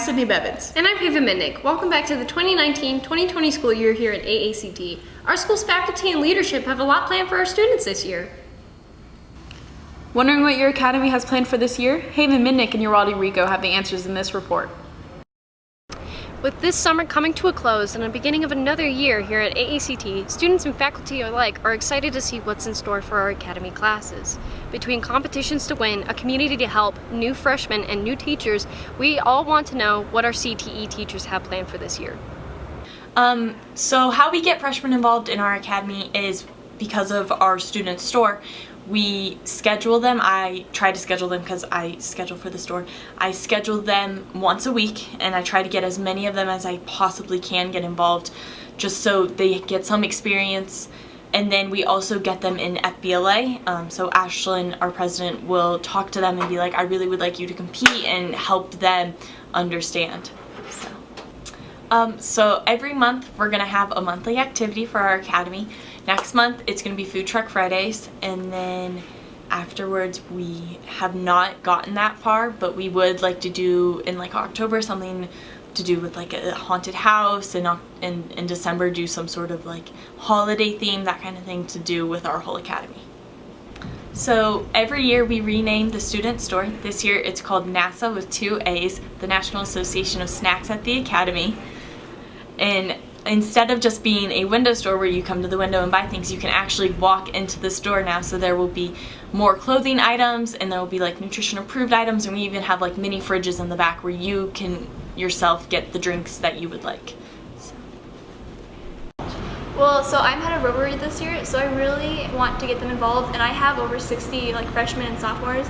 Sydney Bevins. And I'm Haven Mitnick. Welcome back to the 2019-2020 school year here at AACT. Our school's faculty and leadership have a lot planned for our students this year. Wondering what your academy has planned for this year? Haven Mitnick and Uraldi Rico have the answers in this report. With this summer coming to a close and the beginning of another year here at AACT, students and faculty alike are excited to see what's in store for our academy classes. Between competitions to win, a community to help, new freshmen, and new teachers, we all want to know what our CTE teachers have planned for this year. So how we get freshmen involved in our academy is because of our student store. We schedule them. I try to schedule them because I schedule for the store. I schedule them once a week, and I try to get as many of them as I possibly can get involved, just so they get some experience. And then we also get them in FBLA. So Ashlyn, our president, will talk to them and be like, I really would like you to compete, and help them understand. So every month we're gonna have a monthly activity for our academy. Next month it's gonna be Food Truck Fridays, and then afterwards we have not gotten that far, but we would like to do in like October something to do with like a haunted house, and in December do some sort of like holiday theme, that kind of thing, to do with our whole academy. So every year we rename the student store. This year it's called NASA with 2 A's, the National Association of Snacks at the Academy. And instead of just being a window store where you come to the window and buy things, you can actually walk into the store now. So there will be more clothing items, and there will be like nutrition approved items, and we even have like mini fridges in the back where you can yourself get the drinks that you would like. Well, so I'm head of Rotary this year, so I really want to get them involved, and I have over 60 like freshmen and sophomores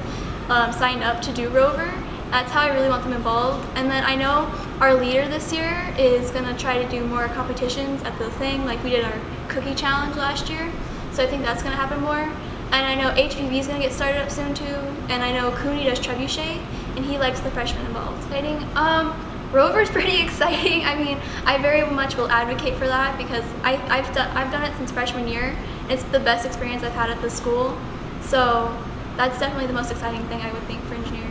signed up to do Rover. That's how I really want them involved. And then I know our leader this year is gonna try to do more competitions at the thing, like we did our cookie challenge last year. So I think that's gonna happen more. And I know HPV is gonna get started up soon too. And I know Cooney does trebuchet, and he likes the freshmen involved. Exciting. Rover's pretty exciting. I mean, I very much will advocate for that because I've done it since freshman year. It's the best experience I've had at the school. So that's definitely the most exciting thing I would think for engineering.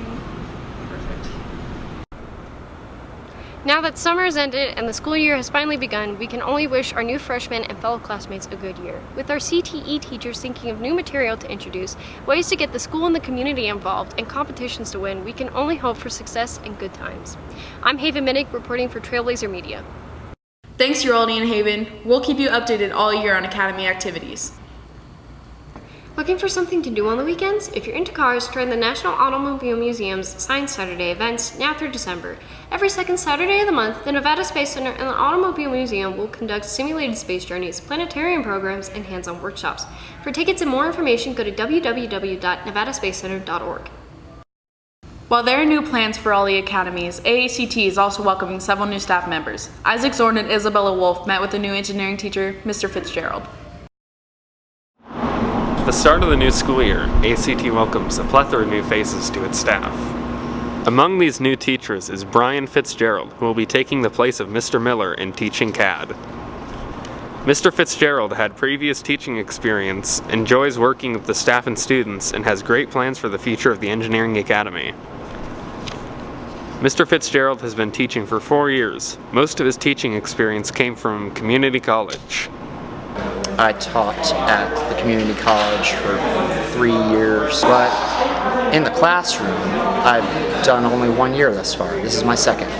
Now that summer has ended and the school year has finally begun, we can only wish our new freshmen and fellow classmates a good year. With our CTE teachers thinking of new material to introduce, ways to get the school and the community involved, and competitions to win, we can only hope for success and good times. I'm Haven Mitnick reporting for Trailblazer Media. Thanks, Uraldi and Haven. We'll keep you updated all year on academy activities. Looking for something to do on the weekends? If you're into cars, try the National Automobile Museum's Science Saturday events now through December. Every second Saturday of the month, the Nevada Space Center and the Automobile Museum will conduct simulated space journeys, planetarium programs, and hands-on workshops. For tickets and more information, go to www.nevadaspacecenter.org. While there are new plans for all the academies, AACT is also welcoming several new staff members. Isaac Zorn and Isabella Wolf met with the new engineering teacher, Mr. Fitzgerald. At the start of the new school year, ACT welcomes a plethora of new faces to its staff. Among these new teachers is Brian Fitzgerald, who will be taking the place of Mr. Miller in teaching CAD. Mr. Fitzgerald had previous teaching experience, enjoys working with the staff and students, and has great plans for the future of the Engineering Academy. Mr. Fitzgerald has been teaching for 4 years. Most of his teaching experience came from community college. I taught at the community college for 3 years, but in the classroom, I've done only 1 year thus far. This is my second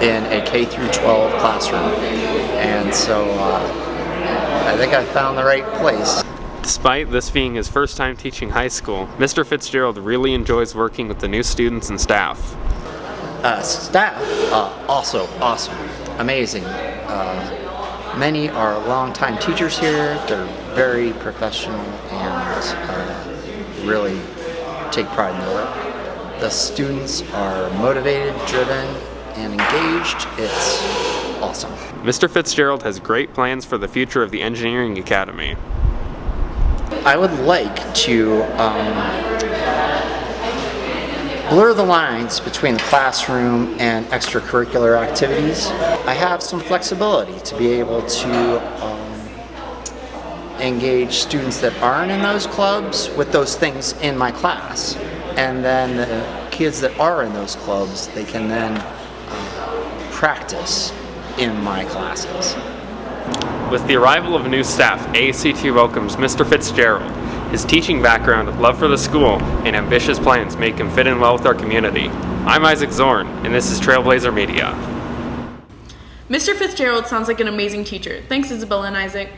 in a K through 12 classroom, and so I think I found the right place. Despite this being his first time teaching high school, Mr. Fitzgerald really enjoys working with the new students and staff. Staff, also awesome, amazing. Many are longtime teachers here. They're very professional and really take pride in their work. The students are motivated, driven, and engaged. It's awesome. Mr. Fitzgerald has great plans for the future of the Engineering Academy. I would like to blur the lines between the classroom and extracurricular activities. I have some flexibility to be able to engage students that aren't in those clubs with those things in my class. And then the kids that are in those clubs, they can then practice in my classes. With the arrival of new staff, AACT welcomes Mr. Fitzgerald. His teaching background, love for the school, and ambitious plans make him fit in well with our community. I'm Isaac Zorn, and this is Trailblazer Media. Mr. Fitzgerald sounds like an amazing teacher. Thanks, Isabella and Isaac.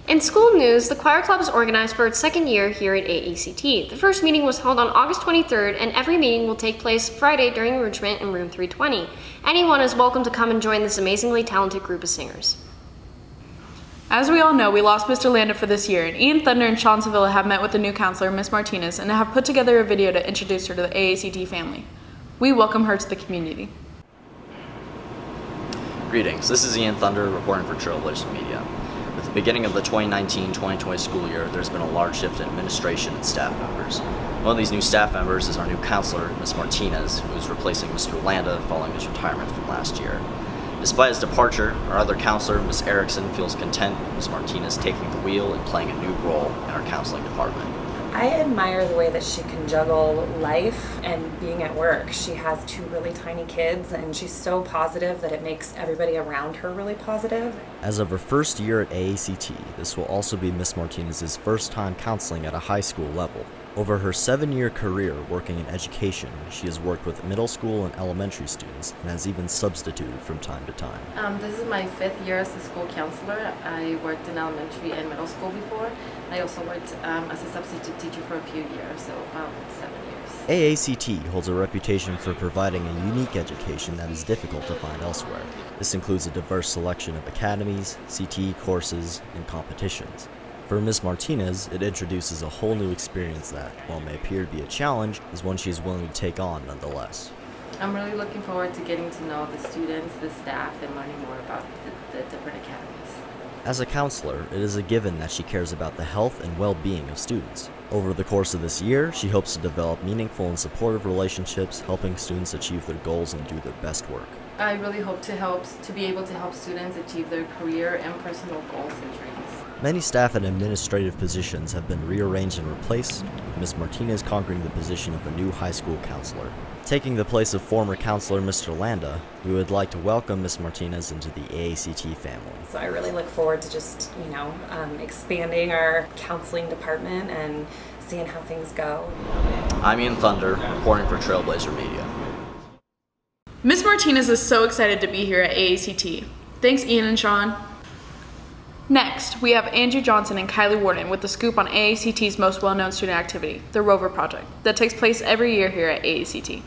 In school news, the choir club is organized for its second year here at AACT. The first meeting was held on August 23rd, and every meeting will take place Friday during enrichment in room 320. Anyone is welcome to come and join this amazingly talented group of singers. As we all know, we lost Mr. Landa for this year, and Ian Thunder and Sean Sevilla have met with the new counselor, Miss Martinez, and have put together a video to introduce her to the AACT family. We welcome her to the community. Greetings, this is Ian Thunder reporting for Trailblazer Media. With the beginning of the 2019-2020 school year, there's been a large shift in administration and staff members. One of these new staff members is our new counselor, Ms. Martinez, who is replacing Mr. Landa following his retirement from last year. Despite his departure, our other counselor, Ms. Erickson, feels content with Ms. Martinez taking the wheel and playing a new role in our counseling department. I admire the way that she can juggle life and being at work. She has two really tiny kids, and she's so positive that it makes everybody around her really positive. As of her first year at AACT, this will also be Miss Martinez's first time counseling at a high school level. Over her 7-year career working in education, she has worked with middle school and elementary students and has even substituted from time to time. This is my 5th year as a school counselor. I worked in elementary and middle school before. I also worked as a substitute teacher for a few years, so about 7 years. AACT holds a reputation for providing a unique education that is difficult to find elsewhere. This includes a diverse selection of academies, CTE courses, and competitions. For Ms. Martinez, it introduces a whole new experience that, while may appear to be a challenge, is one she is willing to take on nonetheless. I'm really looking forward to getting to know the students, the staff, and learning more about the different academies. As a counselor, it is a given that she cares about the health and well-being of students. Over the course of this year, she hopes to develop meaningful and supportive relationships, helping students achieve their goals and do their best work. I really hope to be able to help students achieve their career and personal goals and dreams. Many staff and administrative positions have been rearranged and replaced, with Ms. Martinez conquering the position of a new high school counselor. Taking the place of former counselor Mr. Landa, we would like to welcome Ms. Martinez into the AACT family. So I really look forward to just, expanding our counseling department and seeing how things go. I'm Ian Thunder, reporting for Trailblazer Media. Miss Martinez is so excited to be here at AACT. Thanks, Ian and Sean. Next, we have Andrew Johnson and Kylie Warden with the scoop on AACT's most well-known student activity, the Rover Project, that takes place every year here at AACT.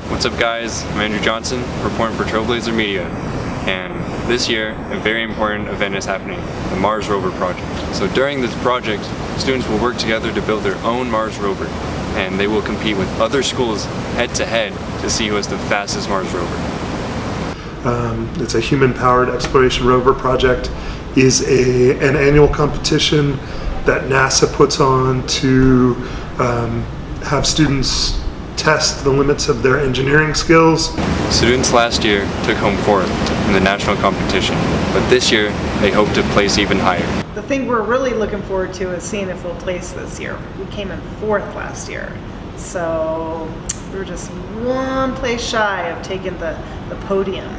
What's up, guys? I'm Andrew Johnson, reporting for Trailblazer Media, and this year a very important event is happening, the Mars Rover Project. So during this project, students will work together to build their own Mars rover, and they will compete with other schools head-to-head to see who has the fastest Mars rover. It's a human-powered exploration rover project. Is an annual competition that NASA puts on to have students test the limits of their engineering skills. Students last year took home 4th in the national competition, but this year they hope to place even higher. The thing we're really looking forward to is seeing if we'll place this year. We came in 4th last year, so we were just one place shy of taking the podium.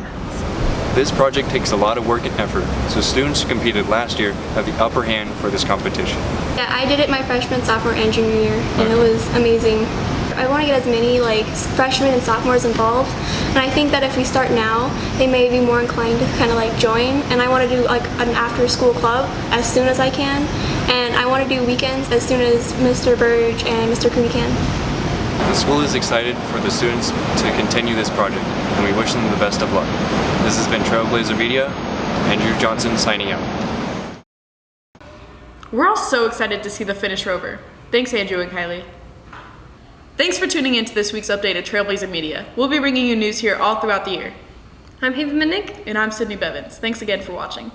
This project takes a lot of work and effort, so students who competed last year have the upper hand for this competition. Yeah, I did it my freshman, sophomore, and junior year, and it was amazing. I want to get as many freshmen and sophomores involved, and I think that if we start now, they may be more inclined to kind of join. And I want to do an after-school club as soon as I can, and I want to do weekends as soon as Mr. Burge and Mr. Cooney can. The school is excited for the students to continue this project, and we wish them the best of luck. This has been Trailblazer Media, Andrew Johnson signing out. We're all so excited to see the finished rover. Thanks, Andrew and Kylie. Thanks for tuning in to this week's update at Trailblazer Media. We'll be bringing you news here all throughout the year. I'm Haven Minnick. And I'm Sydney Bevins. Thanks again for watching.